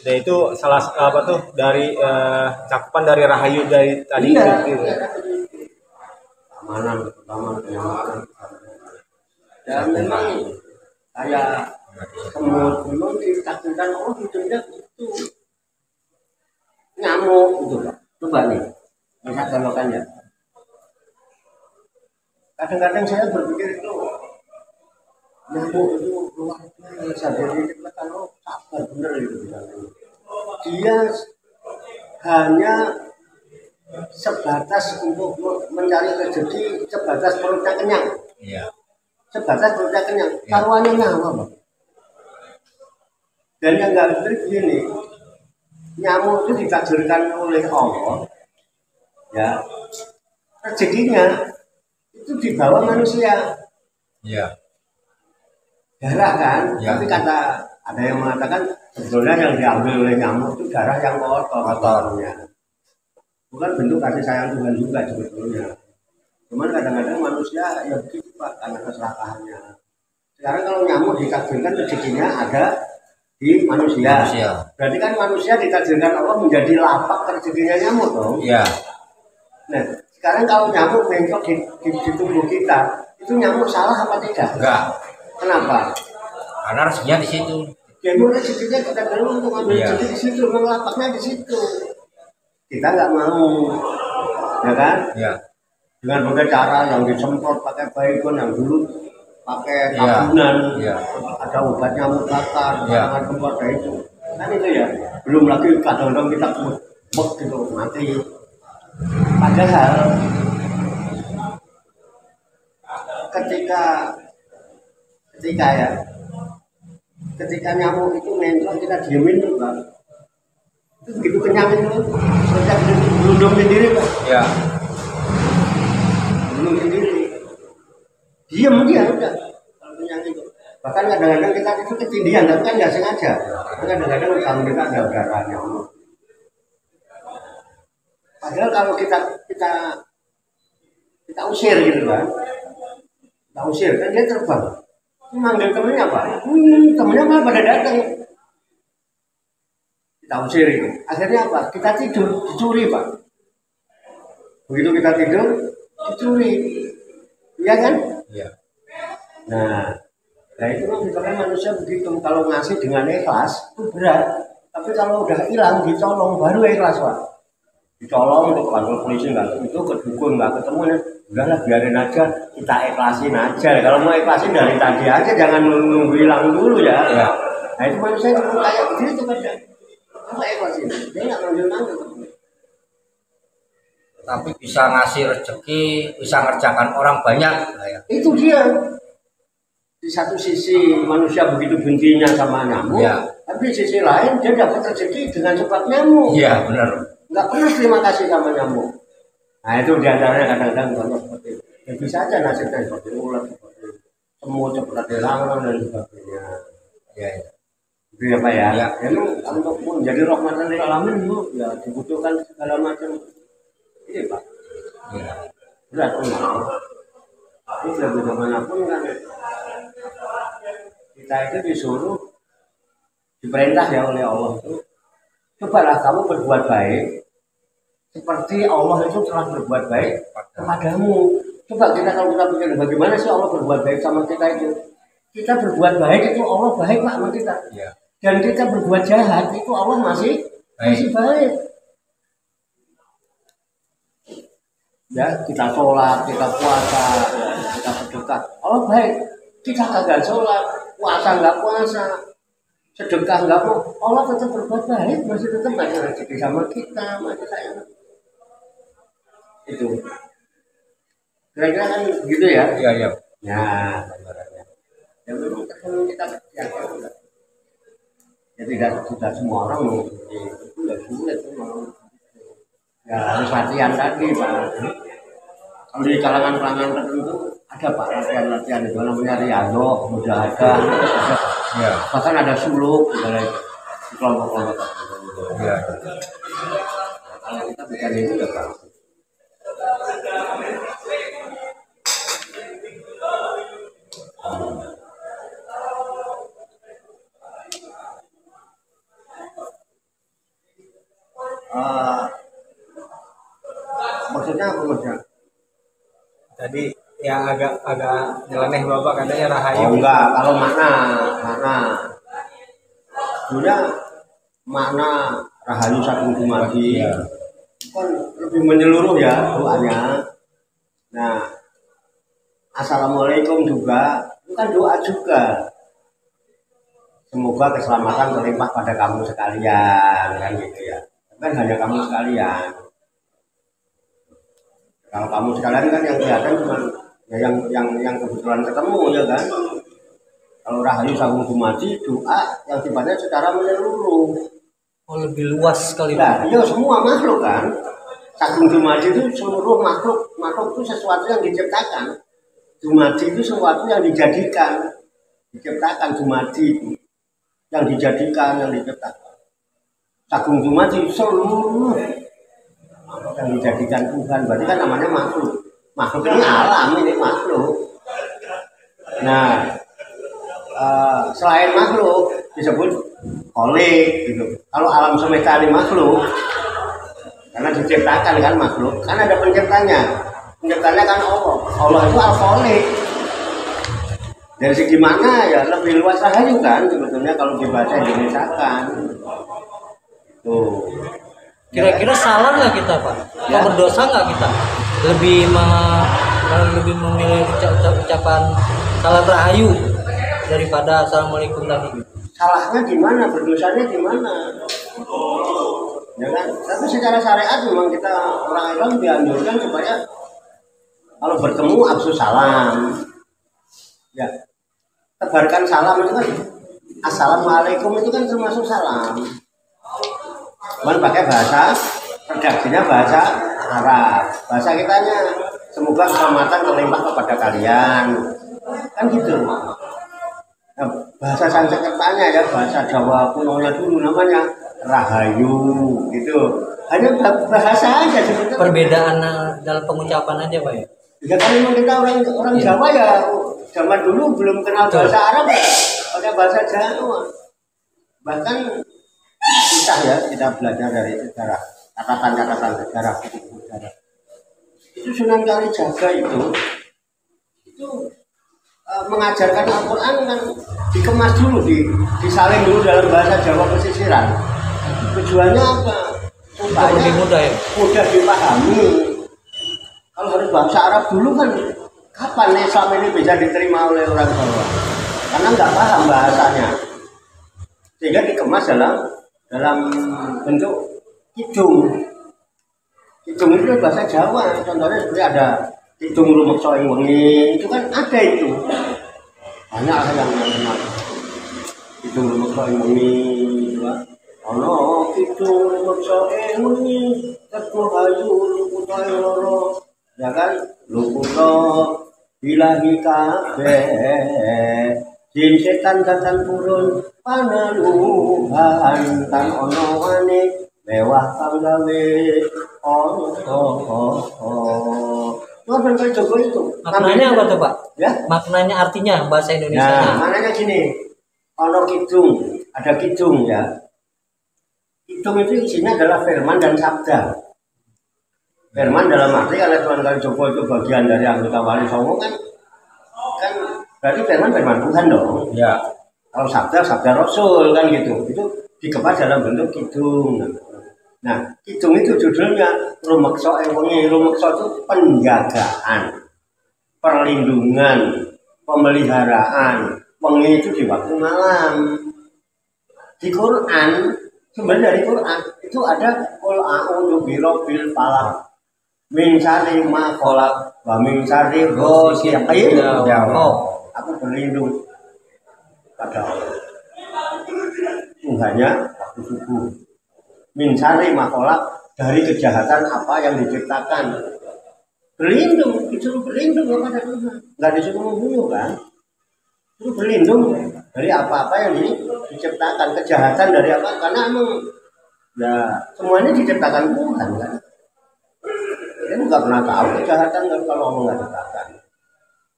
Dan itu salah apa tuh dari cakupan dari Rahayu dari tadi gitu. Keamanan. Dan memang kayak semut memang ditakdirkan Allah hidupnya itu nyamuk gitu Pak. Coba nih, bisa contohkan ya. Kadang-kadang saya berpikir itu nyamuk itu luar biasa. Jadi kita kalau sabar bener itu dia hanya sebatas untuk mencari rezeki, sebatas perutnya kenyang. Iya. Sebatas perutnya kenyang. Taruhannya nyawa Pak. Dan yang nggak benar begini, nyamuk itu ditakdirkan oleh Allah, ya rezekinya itu dibawa manusia. Iya. Darah kan, ya. Tapi kata ada yang mengatakan sebetulnya yang diambil oleh nyamuk itu darah yang kotornya. Bukan bentuk kasih sayang Tuhan juga sebetulnya. Cuman kadang-kadang manusia ya begitu Pak karena keserakahannya. Sekarang kalau nyamuk ditakdirkan rezekinya ada di manusia. Berarti kan manusia ditakdirkan Allah menjadi lapak rezekinya nyamuk dong. Iya. Nah, sekarang kalau nyamuk bengkok di tubuh kita, itu nyamuk salah apa tidak? Enggak. Kenapa? Karena rezekinya di situ. Ya rezekinya kita perlu untuk ambil rezeki di situ, memang lapaknya di situ. Kita nggak mau, ya kan? Iya. Dengan berbagai cara yang disemprot pakai baygon yang dulu pakai tabunan, ada obat nyamuk bakar, jangan keluar dari itu. Kan itu ya, belum lagi kadang-kadang kita kebek gitu mati. Padahal ketika ya ketika nyamuk itu mentok kita diemin tuh Pak. Itu begitu kenyang itu, kita berundung sendiri Pak. Ya. Berundung sendiri. Diam dia udah kalau kenyang itu. Bahkan kadang-kadang kita itu ketindihan, tapi kan nggak sengaja. Kadang-kadang kalau kita ada udara nyamuk. Padahal kalau kita usir gitu kan, kita usir kan dia terbang. Manggil temennya apa? Temennya malah pada datang. Kita usir itu. Akhirnya apa? Kita tidur, dicuri Pak. Begitu kita tidur, dicuri. Iya kan? Iya. Nah itu kan misalnya manusia begitu. Kalau ngasih dengan ikhlas itu berat. Tapi kalau udah hilang, dicolong baru ikhlas Pak. Dicolong untuk kantor polisi nggak itu ke dukun nggak ketemu ya. Udahlah biarin aja, kita ikhlasin aja. Kalau mau ikhlasin dari tadi aja, jangan nunggu hilang dulu ya. Ya. Nah itu manusia itu kayak begini tuh kan. Apa ikhlasin? Dia nggak manggil-manggil. Tapi bisa ngasih rezeki, bisa ngerjakan orang banyak. Ya. Itu dia. Di satu sisi manusia begitu bencinya sama nyamuk, Ya. tapi di sisi lain dia dapat rezeki dengan cepat nyamuk. Iya benar. Nggak pernah terima kasih sama nyamuk. Nah itu diantaranya kadang-kadang contoh seperti itu. Ya bisa aja nasibnya seperti ulat, seperti semut, seperti langon dan sebagainya. Ya. Itu ya Pak ya. Ya. Memang untuk menjadi rahmatan lil alamin itu ya dibutuhkan segala macam. Ini Pak. Ya. Berat memang. Ini sudah bagaimanapun kan kita itu disuruh diperintah ya oleh Allah itu. Cobalah kamu berbuat baik seperti Allah itu telah berbuat baik kepadamu. Coba kalau kita pikir bagaimana sih Allah berbuat baik sama kita itu. Kita berbuat baik itu Allah baik Pak sama kita. Ya. Dan kita berbuat jahat itu Allah masih baik. Ya kita sholat, kita puasa, kita bersedekah. Allah baik. Kita kagak sholat, puasa nggak puasa, sedekah nggak mau, Allah tetap berbuat baik, masih tetap ngasih rezeki sama kita, masih sayang. Itu kira-kira kan gitu ya. Iya iya. Nah ya memang tergantung kita kerja ya tidak semua orang mau itu ya sulit memang ya harus latihan tadi Pak. Kalau di kalangan tertentu ada Pak latihan itu namanya riyadhah, mujahadah, Ya. bahkan ada suluk di kelompok-kelompok tertentu. Ya. Kalau kita bicara itu udah Pak. Maksudnya apa maksudnya? Tadi yang agak nyeleneh Bapak katanya rahayu. Oh enggak, kalau makna sebenarnya makna rahayu sagung dumadi kan lebih menyeluruh ya doanya. Nah, assalamualaikum juga itu kan doa juga. Semoga keselamatan terlimpah pada kamu sekalian kan gitu ya. Kan hanya kamu sekalian. Kalau kamu sekalian kan yang kelihatan cuma ya yang kebetulan ketemu ya kan. Kalau rahayu sagung dumadi doa yang sifatnya secara menyeluruh. Oh lebih luas sekali. Nah, iya semua makhluk kan. Sagung dumadi itu seluruh makhluk itu sesuatu yang diciptakan. Dumadi itu sesuatu yang dijadikan, diciptakan dumadi itu yang dijadikan, yang diciptakan. Sagung dumadi seluruh yang dijadikan Tuhan, berarti kan namanya makhluk. Makhluk ini alam, ini makhluk. Nah, selain makhluk disebut kholik gitu. Kalau alam semesta ini makhluk, karena diciptakan kan makhluk, kan ada penciptanya. Penciptanya kan Allah. Allah itu al-kholik. Dari segi mana ya lebih luas rahayu kan sebetulnya kalau dibaca Indonesia kan. Tuh. Kira-kira salah nggak kita Pak? Ya. Berdosa nggak kita? Lebih memilih ucapan salam rahayu daripada assalamualaikum tadi. Salahnya di mana? Berdosanya di mana? Ya kan? Tapi secara syariat memang kita orang Islam dianjurkan supaya kalau bertemu absus salam. Ya. Tebarkan salam itu kan Assalamualaikum itu kan termasuk salam. Cuman pakai bahasa, redaksinya bahasa Arab. Bahasa kitanya, semoga keselamatan terlimpah kepada kalian. Kan gitu. Nah, bahasa Sanskertanya ya, bahasa Jawa kunonya dulu namanya Rahayu gitu. Hanya bahasa aja sebetulnya. Perbedaan dalam pengucapan aja Pak ya? Ya kan memang kita orang Jawa ya, zaman dulu belum kenal bahasa Arab ya, pakai bahasa Jawa. Bahkan susah ya kita belajar dari sejarah, catatan-catatan sejarah, sejarah. Itu Sunan Kalijaga itu mengajarkan Al-Quran kan dikemas dulu, disalin dulu dalam bahasa Jawa pesisiran. Tujuannya apa? Supaya lebih mudah ya? Mudah dipahami. Kalau harus bahasa Arab dulu kan kapan Islam ini bisa diterima oleh orang Jawa? Karena nggak paham bahasanya. Sehingga dikemas dalam bentuk kidung. Kidung itu bahasa Jawa. Contohnya seperti ada kidung rumeksa ing wengi, itu kan ada itu. Banyak yang kenal. Kidung rumeksa ing wengi, itu kan. Ono kidung rumeksa ing wengi, teko hayu luputa loro. Ya kan, luputa bilahi kabeh. Jin setan datang turun paneluhan tan ono wane mewah kang gawe Novel Joko itu. Maknanya apa tuh Pak? Ya? Maknanya artinya bahasa Indonesia. Nah, maknanya gini. Ono kidung, ada kidung ya. Kidung itu isinya adalah firman dan sabda. Firman dalam arti karena Tuhan Kalijogo itu bagian dari anggota Wali Songo kan berarti firman Tuhan dong. Ya. Kalau sabda Rasul kan gitu. Itu dikemas dalam bentuk kidung. Nah, kidung itu judulnya rumeksa ing wengi. Rumeksa itu penjagaan, perlindungan, pemeliharaan. Wengi itu di waktu malam. Di Quran, sumber dari Quran itu ada qul a'udzu birabbil falaq min syarri ma khalaq wa min syarri ghasiqin idza waqab. Aku berlindung pada Allah, Tuhannya waktu subuh. Min syarri ma khalaq, dari kejahatan apa yang diciptakan. Berlindung, disuruh berlindung kepada Tuhan. Enggak disuruh membunuh kan? Disuruh berlindung dari apa-apa yang diciptakan. Kejahatan dari apa? Karena emang ya semuanya diciptakan Tuhan kan. Kita nggak pernah tahu kejahatan kalau Allah nggak ciptakan.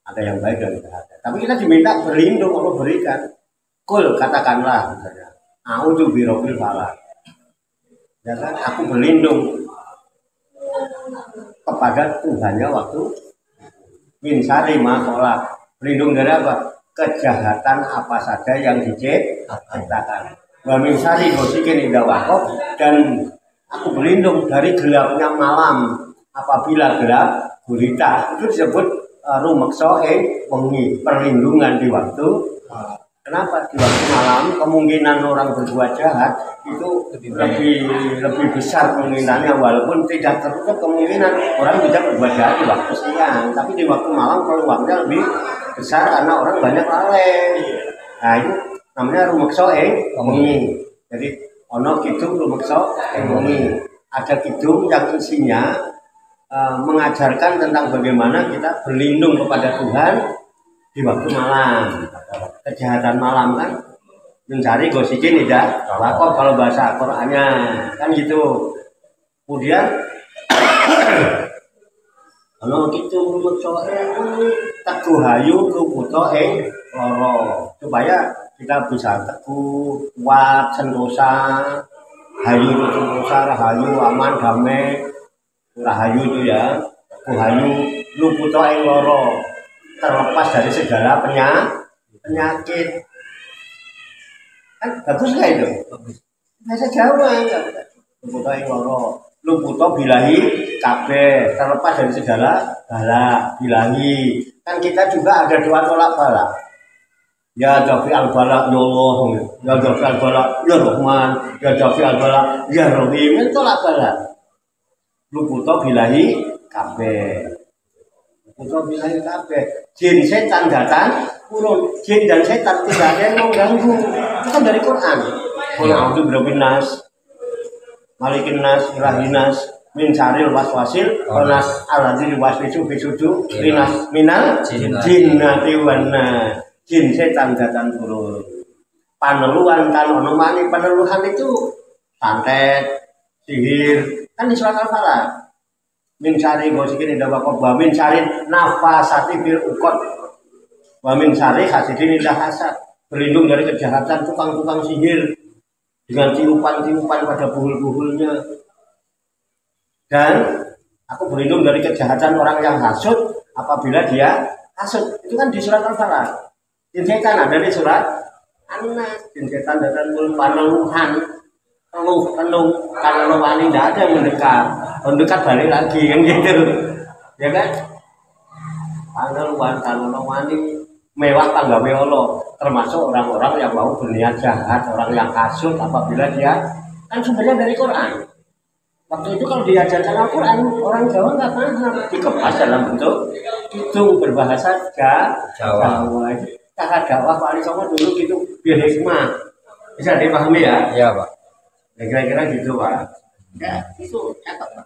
Ada yang baik dan kejahatan. Tapi kita diminta berlindung, Allah berikan. Kul, katakanlah misalnya, a'udzu birabbil falaq. Ya kan, aku berlindung kepada Tuhannya waktu min syarri ma khalaq. Berlindung dari apa? Kejahatan apa saja yang diciptakan. Wa min syarri ghasiqin idza waqab, dan aku berlindung dari gelapnya malam apabila gelap gulita. Itu disebut rumeksa ing wengi, perlindungan di waktu. Kenapa? Di waktu malam kemungkinan orang berbuat jahat itu lebih besar kemungkinannya, walaupun tidak tertutup kemungkinan orang bisa berbuat jahat di waktu siang, tapi di waktu malam peluangnya lebih besar karena orang banyak lalai. Nah itu namanya rumeksa ing wengi. Jadi ono kidung rumeksa ing wengi. Ada kidung yang isinya mengajarkan tentang bagaimana kita berlindung kepada Tuhan di waktu malam. Kejahatan malam kan mencari gosikin tidak wakaf kalau bahasa Qurannya kan gitu. Kemudian kalau gitu teguh hayu luputo ing loro, supaya kita bisa teguh, kuat, sentosa, hayu sentosa, rahayu aman damai. Rahayu itu ya, rahayu luputo ing loro, terlepas dari segala penyakit. Kan bagus nggak itu? Bahasa Jawa enggak? Luputo ing loro, luputo bilahi kabeh, terlepas dari segala bala. Bilahi, kan kita juga ada doa tolak bala. Ya Jafi al-Bala ya Allah, ya Jafi al-Bala ya Rahman, ya Jafi al-Bala ya Rahim, itu tolak bala. Luputo bilahi kabeh. Engkau bilang kabeh. Jin setan datang turun. Jin dan setan tidak ada yang mengganggu. Itu kan dari Quran. Quran itu berbinas, malikin nas, ilahin nas, min syarril waswasil, nas aladzil waswisu bisudu, linas minal jinnati wan nas. Jin setan datang turun. Paneluan kan ono mani paneluhan itu santet, sihir, kan di surat Al-Falaq. Min syari gosikin indah bakok wa min syari nafasati bil ukot wa min syari hasidin indah hasad. Berlindung dari kejahatan tukang-tukang sihir dengan tiupan-tiupan pada buhul-buhulnya. Dan aku berlindung dari kejahatan orang yang hasud apabila dia hasud. Itu kan di surat Al-Falaq. Jin setan ada di surat An-Nas. Jin setan datang paneluhan, penuh kalau wani tidak ada yang mendekat balik lagi kan gitu, ya kan? Paneluhan kalau wani mewah tanggawe Allah, termasuk orang-orang yang mau berniat jahat, orang yang hasud apabila dia kan sumbernya dari Quran. Waktu itu kalau diajarkan Al-Quran, orang Jawa nggak paham, dikemas dalam bentuk itu berbahasa Jawa. Cara dakwah Pak Ali Songo dulu gitu biar hikmah, bisa dipahami ya? Iya Pak. Ya, kira-kira gitu Pak. Ya itu catat Pak.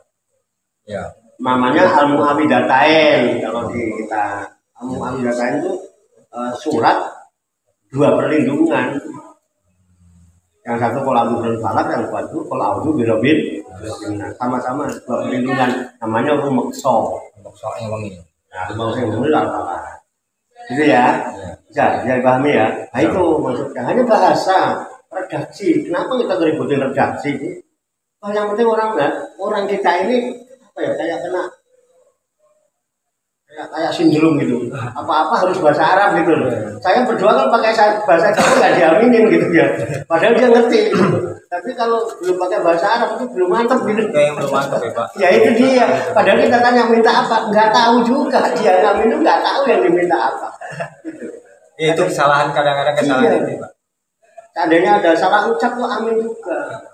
Ya. Namanya Al-Mu'awwidhatain kalau di kita. Al-Mu'awwidhatain itu surat dua perlindungan. Yang satu qul a'udzu birabbil falaq, yang kedua qul a'udzu birabbil nas. Sama-sama dua perlindungan. Namanya rumekso. Rumekso yang wangi. Nah, rumekso yang wangi Al-Falaq. Gitu ya. Bisa dipahami ya. Nah itu maksudnya hanya bahasa redaksi. Kenapa kita ngeributin redaksi? Oh, yang penting orang kita ini apa ya, kayak sindrom gitu. Apa-apa harus bahasa Arab gitu loh. Saya berdoa kan pakai bahasa Jawa nggak diaminin gitu ya. Padahal dia ngerti. Tapi kalau belum pakai bahasa Arab itu belum mantap gitu. Kayak belum mantap ya Pak. Ya itu dia. Padahal kita tanya minta apa, nggak tahu juga. Dia ngamen itu nggak tahu yang diminta apa. Gitu. Ya, itu kesalahan kadang-kadang kesalahan ini Pak. Seandainya ada salah ucap tuh amin juga.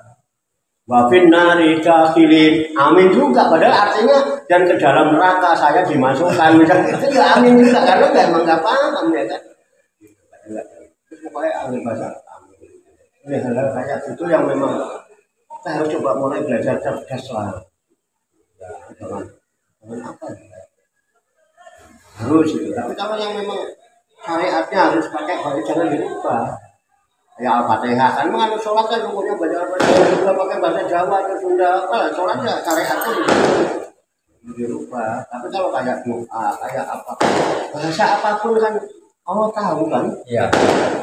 Wafin nari dakhilin, amin juga. Padahal artinya dan ke dalam neraka saya dimasukkan. Misalnya itu ya amin juga karena nggak paham ya kan. Pokoknya amin bahasa amin. Ini hal-hal kayak itu yang memang kita harus coba mulai belajar cerdas lah. Ya, jangan apa ya. Harus itu. Tapi kalau yang memang syariatnya harus pakai baik jangan dirubah. Ya Al-Fatihah kan mengenai sholat kan rukunnya baca juga pakai bahasa Jawa atau Sunda apa sholatnya syariatnya dirubah. Tapi kalau kayak doa kayak apa bahasa apapun kan Allah tahu kan. Iya.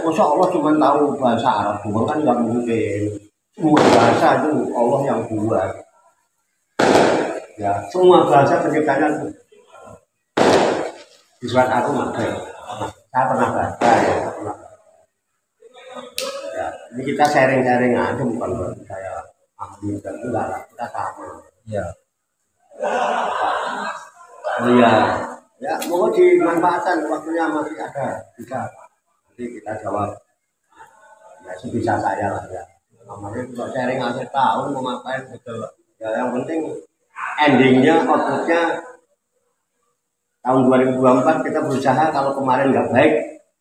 Masa Allah cuma tahu bahasa Arab doang kan nggak mungkin. Semua bahasa itu Allah yang buat. Ya semua bahasa penciptanya itu di surat Ar-Rum ada. Saya pernah baca ya. Ya, ini kita sharing-sharing aja bukan saya ahli dan enggak, kita sama. Iya. Oh iya, ya mau dimanfaatkan waktunya masih ada, bisa. Nanti kita jawab. Ya sebisa saya lah ya. Namanya juga sharing akhir tahun mau ngapain gitu. Ya yang penting endingnya, outputnya tahun 2024 kita berusaha kalau kemarin nggak baik,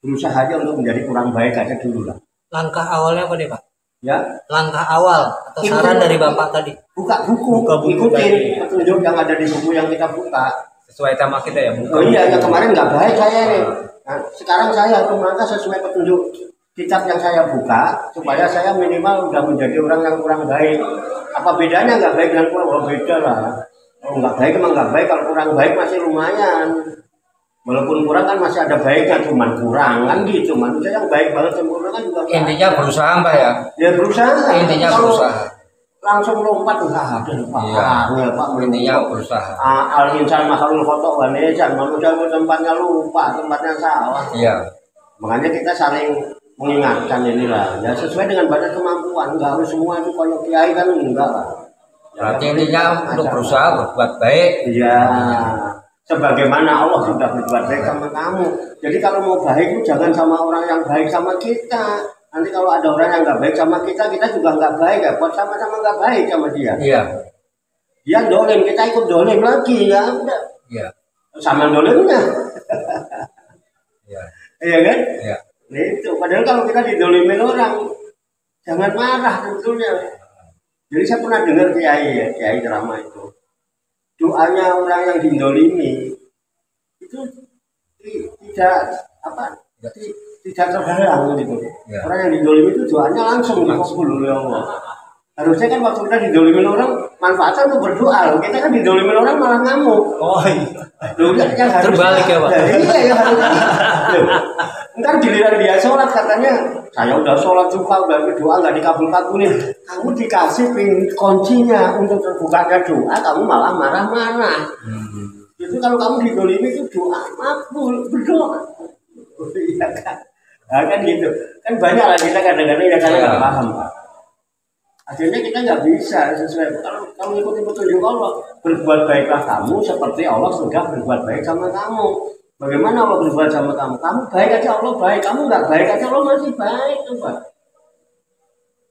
berusaha aja untuk menjadi kurang baik aja dulu lah. Langkah awalnya apa nih Pak? Ya. Langkah awal atau saran dari Bapak tadi? Buka buku, ikutin petunjuk yang ada di buku yang kita buka. Sesuai tema kita ya. Oh iya, yang kemarin nggak baik saya nih. Nah, sekarang saya harus melangkah sesuai petunjuk kitab yang saya buka supaya saya minimal udah menjadi orang yang kurang baik. Apa bedanya nggak baik dengan kurang? Oh beda lah. Kalau nggak baik emang nggak baik, kalau kurang baik masih lumayan. Walaupun kurang kan masih ada baiknya, cuman kurang kan gitu. Manusia yang baik banget sempurna kan juga. Intinya berusaha Mbak ya. Ya berusaha. Intinya berusaha. Langsung lompat enggak ada Pak. Iya. Pak Intinya berusaha. Al insan makhluk khotok wa nejan. Manusia tempatnya lupa, tempatnya salah. Iya. Makanya kita saling mengingatkan inilah. Ya sesuai dengan batas kemampuan. Enggak harus semua itu koyok kiai kan enggak lah. Berarti intinya untuk berusaha berbuat baik. Iya. Sebagaimana Allah sudah berbuat baik sama kamu. Jadi kalau mau baik itu jangan sama orang yang baik sama kita. Nanti kalau ada orang yang nggak baik sama kita, kita juga nggak baik ya. Buat sama-sama nggak baik sama dia. Iya. Dia dolim, kita ikut dolim lagi ya. Udah. Iya. sama dolimnya. Iya. Iya kan? Iya. Nah itu, padahal kalau kita didolimin orang, jangan marah sebetulnya. Jadi saya pernah dengar kiai ceramah itu, doanya orang yang didolimi itu tidak tidak terhalang gitu. Ya. Orang yang didolimi itu doanya langsung dikabul oleh Allah. Harusnya kan waktu kita didolimin orang manfaatnya untuk berdoa. Kita kan didolimin orang malah ngamuk. Oh iya. Loh, yang harus Terbalik ya, Pak? Iya, yang harus. Ntar giliran dia sholat katanya, saya udah sholat juga, udah berdoa nggak dikabul-kabulin. Kamu dikasih kuncinya untuk terbukanya doa, kamu malah marah-marah. Itu kalau kamu didolimi itu doa makbul, berdoa. Iya kan? Nah, kan gitu. Kan banyak lah kita kadang-kadang ya karena nggak paham, Pak. Akhirnya kita nggak bisa sesuai. Kalau ikuti petunjuk Allah, berbuat baiklah kamu seperti Allah sudah berbuat baik sama kamu. Bagaimana Allah berbuat sama kamu? Kamu baik aja Allah baik, kamu nggak baik aja Allah masih baik, coba.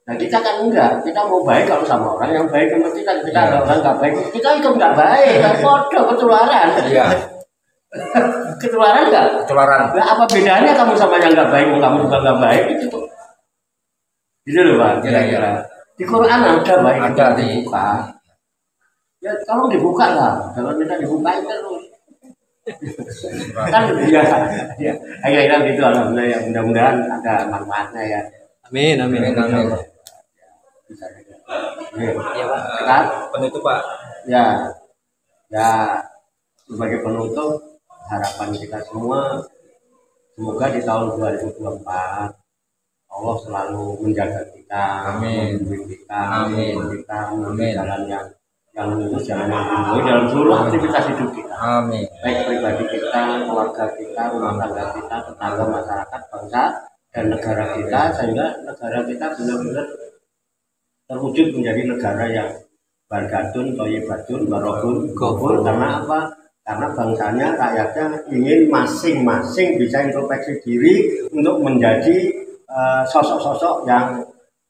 Nah kita kan enggak, kita mau baik kalau sama orang yang baik sama kita ada orang nggak baik, kita ikut nggak baik, kan bodoh ketularan. Iya. Ketularan nggak? Ketularan. Nah, apa bedanya kamu sama yang nggak baik, kamu juga nggak baik itu tuh. Gitu loh Pak, kira-kira. Di Quran ada baik Ada dibuka. Ya tolong dibuka lah, jangan kita dibukain terus. Kan ya, akhirnya gitu alhamdulillah ya, mudah-mudahan ada manfaatnya ya. Amin, amin. Amin. Bisa juga. Iya, Pak. Kan? Penutup Pak. Ya, sebagai penutup harapan kita semua semoga di tahun 2024 Allah selalu menjaga kita, Amin. membimbing kita, Amin. kita Amin. jalan yang lurus, jalan yang lurus dalam seluruh aktivitas hidup kita. Amin. Baik pribadi kita, keluarga kita, rumah tangga kita, tetangga, masyarakat, bangsa, dan negara kita, sehingga negara kita benar-benar terwujud menjadi negara yang bargatun, toyibatun, barokun, gofur. Karena apa? Karena bangsanya, rakyatnya ingin masing-masing bisa introspeksi diri untuk menjadi sosok-sosok yang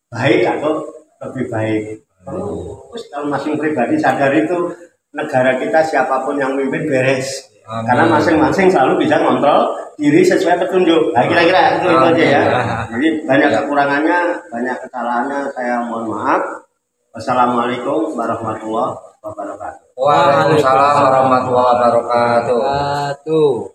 baik atau lebih baik. Terus kalau masing pribadi sadar itu negara kita siapapun yang memimpin beres. Amin. Karena masing-masing selalu bisa ngontrol diri sesuai petunjuk. Nah, kira-kira itu aja ya. Jadi banyak kekurangannya, banyak kesalahannya. Saya mohon maaf. Wassalamualaikum warahmatullahi wabarakatuh. Waalaikumsalam warahmatullahi wabarakatuh. Satu.